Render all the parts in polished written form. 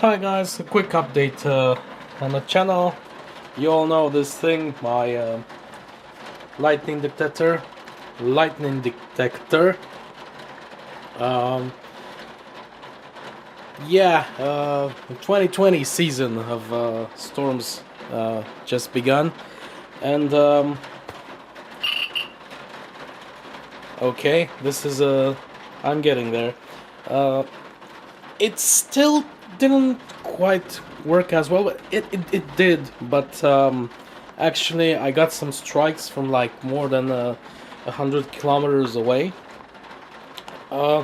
Hi guys, a quick update on the channel. You all know this thing, my lightning detector. Lightning detector. Um, the 2020 season of storms just begun, and okay, this is I'm getting there. Uh, it still didn't quite work as well. It did, but actually I got some strikes from like more than 100 kilometers away. Uh,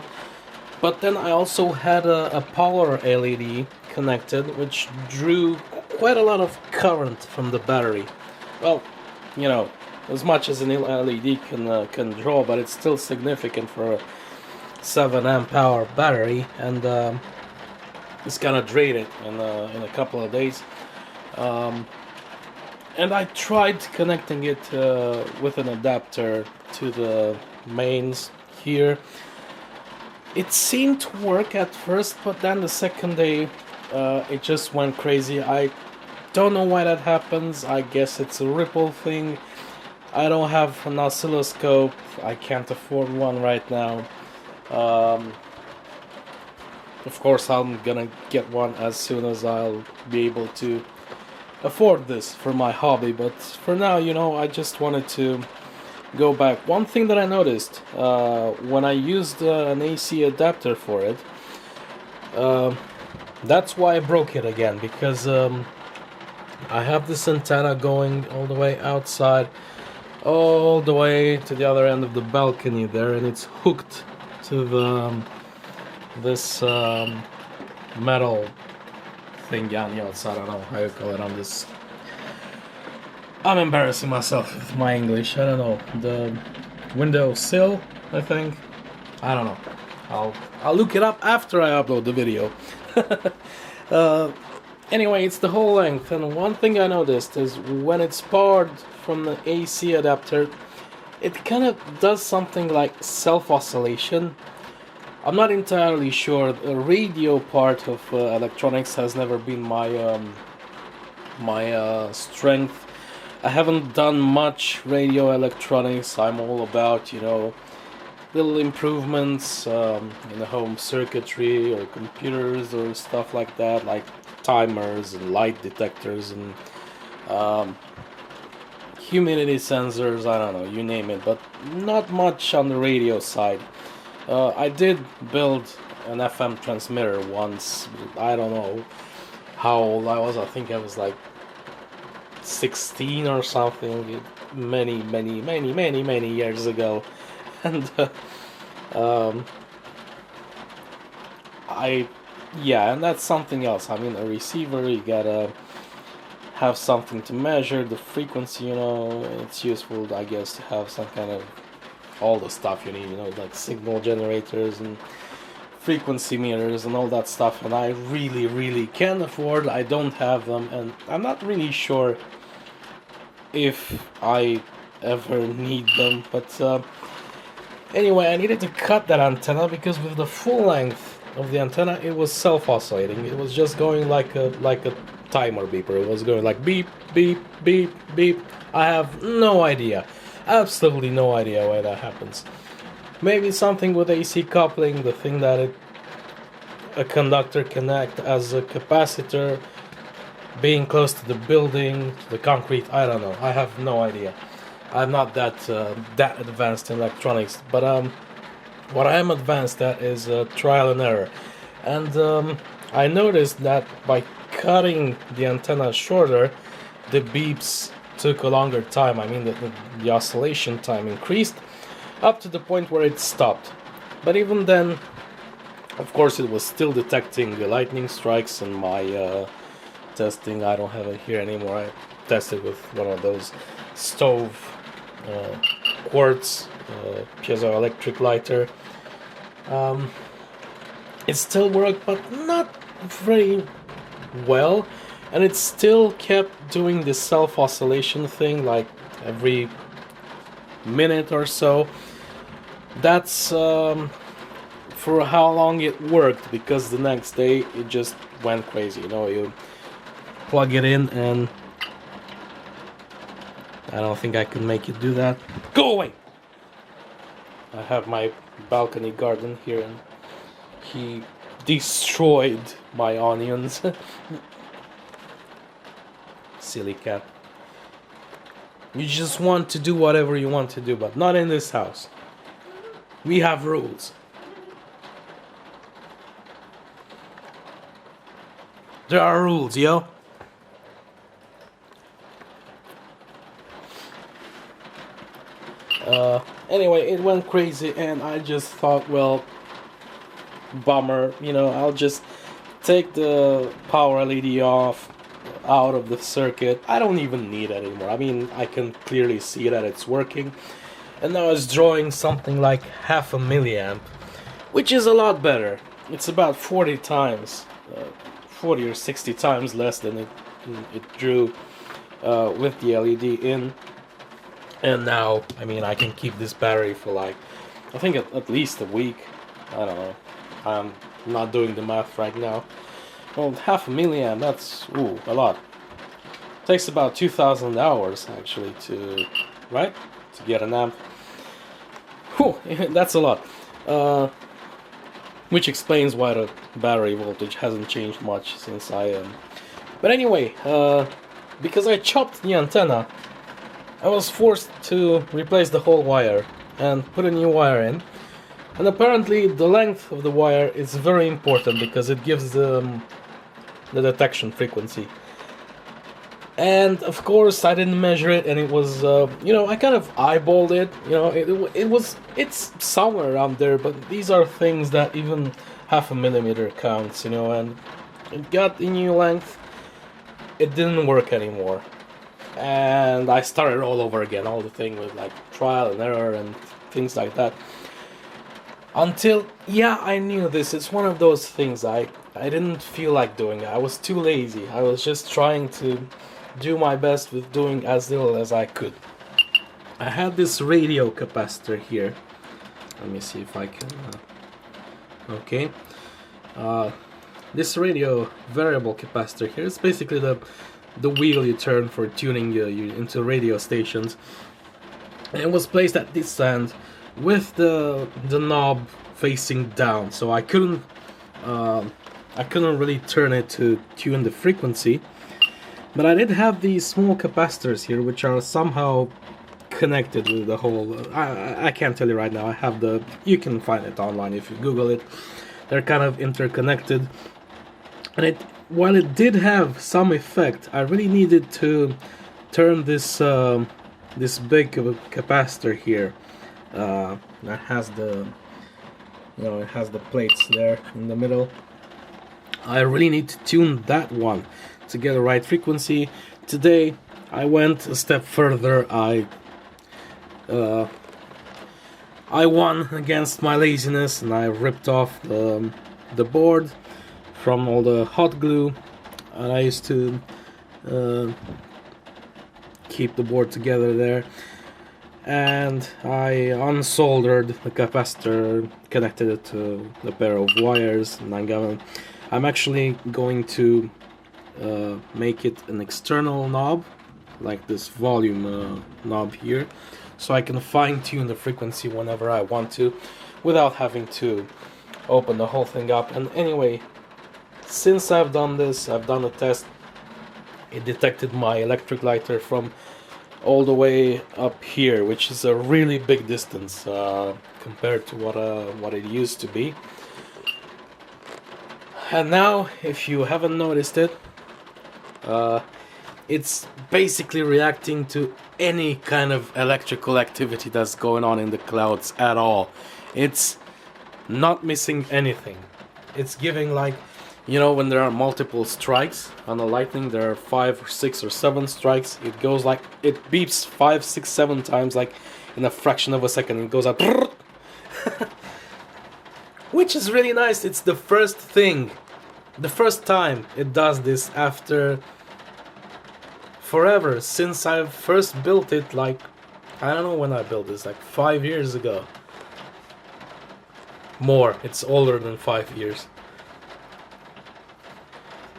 but then I also had a power LED connected, which drew quite a lot of current from the battery. Well, you know, as much as an LED can draw, but it's still significant for a 7 amp hour battery, and it's gonna drain it in a couple of days. Um, and I tried connecting it with an adapter to the mains here. It seemed to work at first, but then the second day it just went crazy. I don't know why that happens. I guess it's a ripple thing. I don't have an oscilloscope. I can't afford one right now. Of course, I'm gonna get one as soon as I'll be able to afford this for my hobby, but for now, I just wanted to go back. One thing that I noticed when I used an AC adapter for it, that's why I broke it again, because I have this antenna going all the way outside, all the way to the other end of the balcony there, and it's hooked to this metal thing on the outside. I don't know how you call it on this. I'm embarrassing myself with my English. I don't know. The window sill, I think. I don't know. I'll look it up after I upload the video. Anyway, it's the whole length, and one thing I noticed is when it's powered from the AC adapter, it kind of does something like self-oscillation. I'm not entirely sure. The radio part of electronics has never been my strength. I haven't done much radio electronics. I'm all about, little improvements in the home circuitry or computers or stuff like that, like timers and light detectors and humidity sensors, I don't know, you name it, but not much on the radio side. I did build an FM transmitter once. I don't know how old I was. I think I was like 16 or something, many years ago. And and that's something else. I mean, a receiver, you gotta have something to measure the frequency. It's useful, I guess, to have some kind of all the stuff you need, like signal generators and frequency meters and all that stuff, and I really can't afford. I don't have them, and I'm not really sure if I ever need them, but anyway, I needed to cut that antenna because with the full length of the antenna, it was self-oscillating. It was just going like a timer beeper. It was going like beep, beep, beep, beep. I have no idea. Absolutely no idea why that happens. Maybe something with AC coupling, the thing that a conductor can act as a capacitor, being close to the building, to the concrete. I don't know. I have no idea. I'm not that advanced in electronics, but what I am advanced at is trial and error. And I noticed that by cutting the antenna shorter, the beeps took a longer time. I mean, the oscillation time increased up to the point where it stopped. But even then, of course, it was still detecting the lightning strikes, and my testing, I don't have it here anymore. I tested with one of those stove quartz piezoelectric lighter. It still worked, but not very well. And it still kept doing this self-oscillation thing, like every minute or so. That's for how long it worked, because the next day it just went crazy. You know, you plug it in and I don't think I can make it do that. Go away! I have my balcony garden here and he destroyed my onions. Silly cat. You just want to do whatever you want to do, but not in this house. We have rules. There are rules, yo. Anyway, it went crazy and I just thought, well, bummer, you know, I'll just take the power LED off, out of the circuit. I don't even need it anymore. I mean, I can clearly see that it's working. And now it's drawing something like 0.5 milliamp, which is a lot better. It's about 40 times, 40 or 60 times less than it drew with the LED in. And now, I mean, I can keep this battery for like, I think at least a week. I don't know. I'm not doing the math right now. Well, 0.5 milliamp, that's, ooh, a lot. Takes about 2,000 hours, actually, to, right? To get an amp. Whew, that's a lot. Which explains why the battery voltage hasn't changed much since I... But anyway, because I chopped the antenna, I was forced to replace the whole wire and put a new wire in. And apparently the length of the wire is very important because it gives the detection frequency. And of course I didn't measure it, and it was, you know, I kind of eyeballed it, you know, it's somewhere around there, but these are things that even 0.5 millimeter counts, you know, and it got the new length, it didn't work anymore. And I started all over again, all the thing with like trial and error and things like that. Until, yeah, I knew this, it's one of those things I didn't feel like doing it. I was too lazy. I was just trying to do my best with doing as little as I could. I had this radio capacitor here. Let me see if I can... okay. This radio variable capacitor here is basically the wheel you turn for tuning you into radio stations. And it was placed at this end with the knob facing down, so I couldn't really turn it to tune the frequency. But I did have these small capacitors here, which are somehow connected with the whole... I can't tell you right now. I have the... You can find it online if you Google it. They're kind of interconnected. And while it did have some effect, I really needed to turn this this big capacitor here. That has the... You know, it has the plates there in the middle. I really need to tune that one to get the right frequency. Today I went a step further. I won against my laziness, and I ripped off the board from all the hot glue, and I used to keep the board together there. And I unsoldered the capacitor, connected it to a pair of wires, and I'm actually going to make it an external knob, like this volume knob here, so I can fine-tune the frequency whenever I want to, without having to open the whole thing up. And anyway, since I've done this, I've done a test, it detected my electric lighter from all the way up here, which is a really big distance compared to what it used to be. And now, if you haven't noticed it, it's basically reacting to any kind of electrical activity that's going on in the clouds at all. It's not missing anything. It's giving, like, you know, when there are multiple strikes on the lightning, there are 5 or 6 or 7 strikes, it goes like, it beeps 5, 6, 7 times, like in a fraction of a second. It goes out, which is really nice. It's the first time it does this after forever, since I first built it, like, I don't know when I built this, like 5 years ago. more. It's older than 5 years.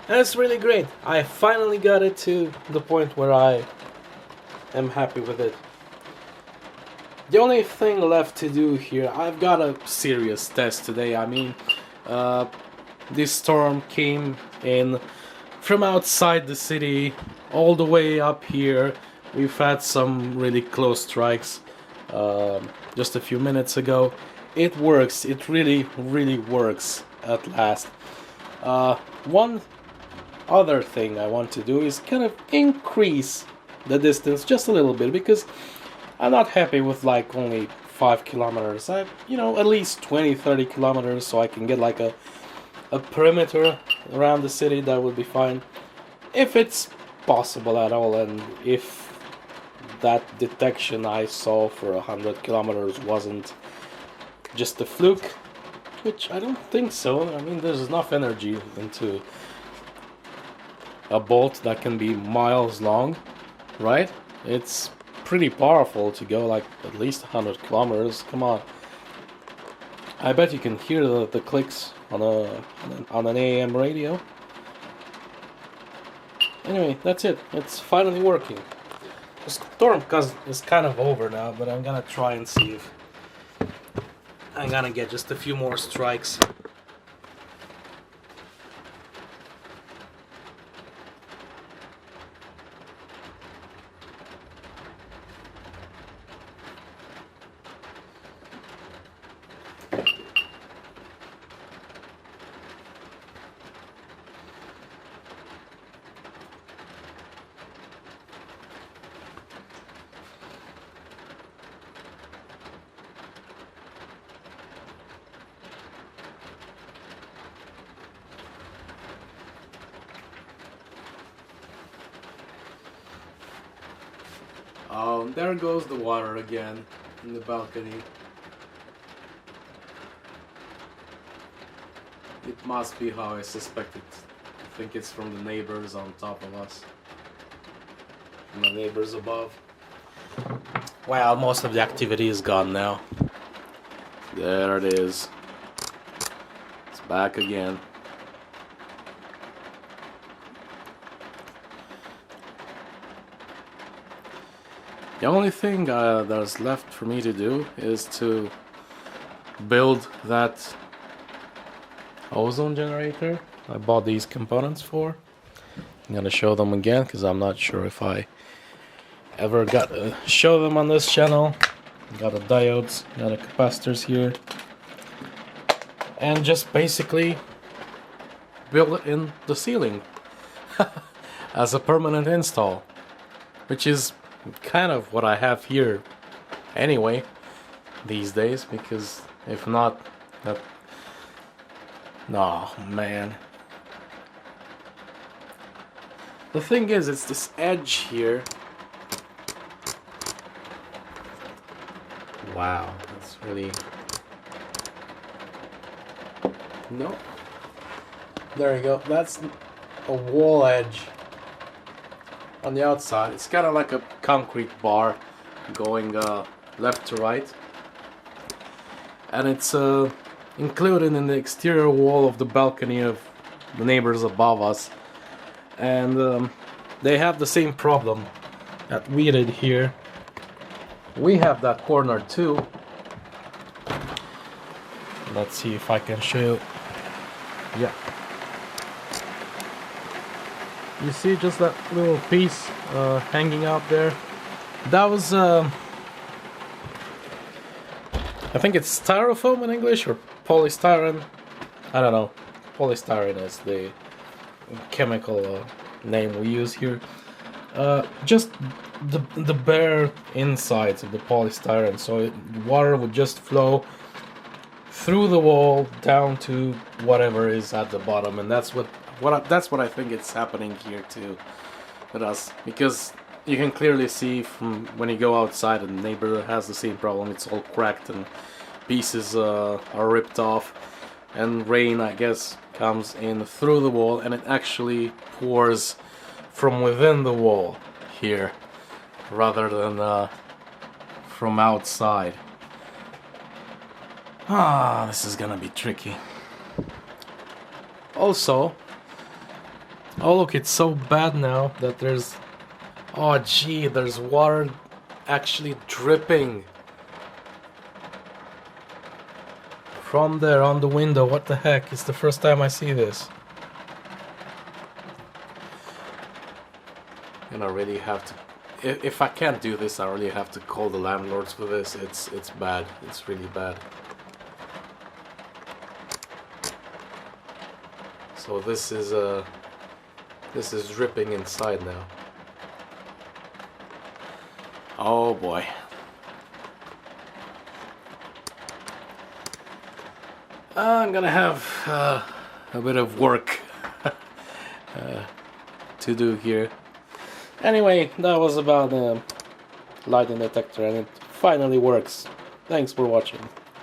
And it's really great. I finally got it to the point where I am happy with it. The only thing left to do here, I've got a serious test today. I mean, this storm came in from outside the city all the way up here. We've had some really close strikes just a few minutes ago. It works. It really, really works at last. One other thing I want to do is kind of increase the distance just a little bit, because I'm not happy with like only 5 kilometers. At least 20-30 kilometers, so I can get like a perimeter around the city. That would be fine, if it's possible at all, and if that detection I saw for 100 kilometers wasn't just a fluke, which I don't think so. I mean, there's enough energy into a bolt that can be miles long, right? It's pretty powerful to go like at least 100 kilometers. Come on. I bet you can hear the clicks on an AM radio. Anyway, that's it. It's finally working. The storm is kind of over now, but I'm gonna try and see if I'm gonna get just a few more strikes. Oh, there goes the water again in the balcony. It must be how I suspected. I think it's from the neighbors on top of us. From the neighbors above. Well, most of the activity is gone now. There it is. It's back again. The only thing that's left for me to do is to build that ozone generator I bought these components for. I'm gonna show them again because I'm not sure if I ever got to show them on this channel. Got the diodes, got the capacitors here, and just basically build it in the ceiling as a permanent install, which is kind of what I have here anyway these days, because if not, that... No, man. The thing is, it's this edge here. Wow, that's really... No. There you go. That's a wall edge on the outside. It's kind of like a concrete bar going left to right, and it's included in the exterior wall of the balcony of the neighbors above us, and they have the same problem that we did here. We have that corner too. Let's see if I can show you. Yeah. You see just that little piece hanging out there? That was, I think it's styrofoam in English, or polystyrene. I don't know. Polystyrene is the chemical name we use here. Just the bare insides of the polystyrene, so water would just flow through the wall down to whatever is at the bottom, and that's what I think it's happening here too with us, because you can clearly see from when you go outside, and the neighbor has the same problem. It's all cracked and pieces are ripped off, and rain, I guess, comes in through the wall, and it actually pours from within the wall here rather than from outside. Ah, this is gonna be tricky. Also, oh look, it's so bad now that there's... Oh gee, there's water actually dripping from there on the window. What the heck? It's the first time I see this. And I really have to... If I can't do this, I really have to call the landlords for this. It's bad. It's really bad. So this is dripping inside now. Oh boy. I'm gonna have a bit of work to do here. Anyway, that was about the lighting detector, and it finally works. Thanks for watching.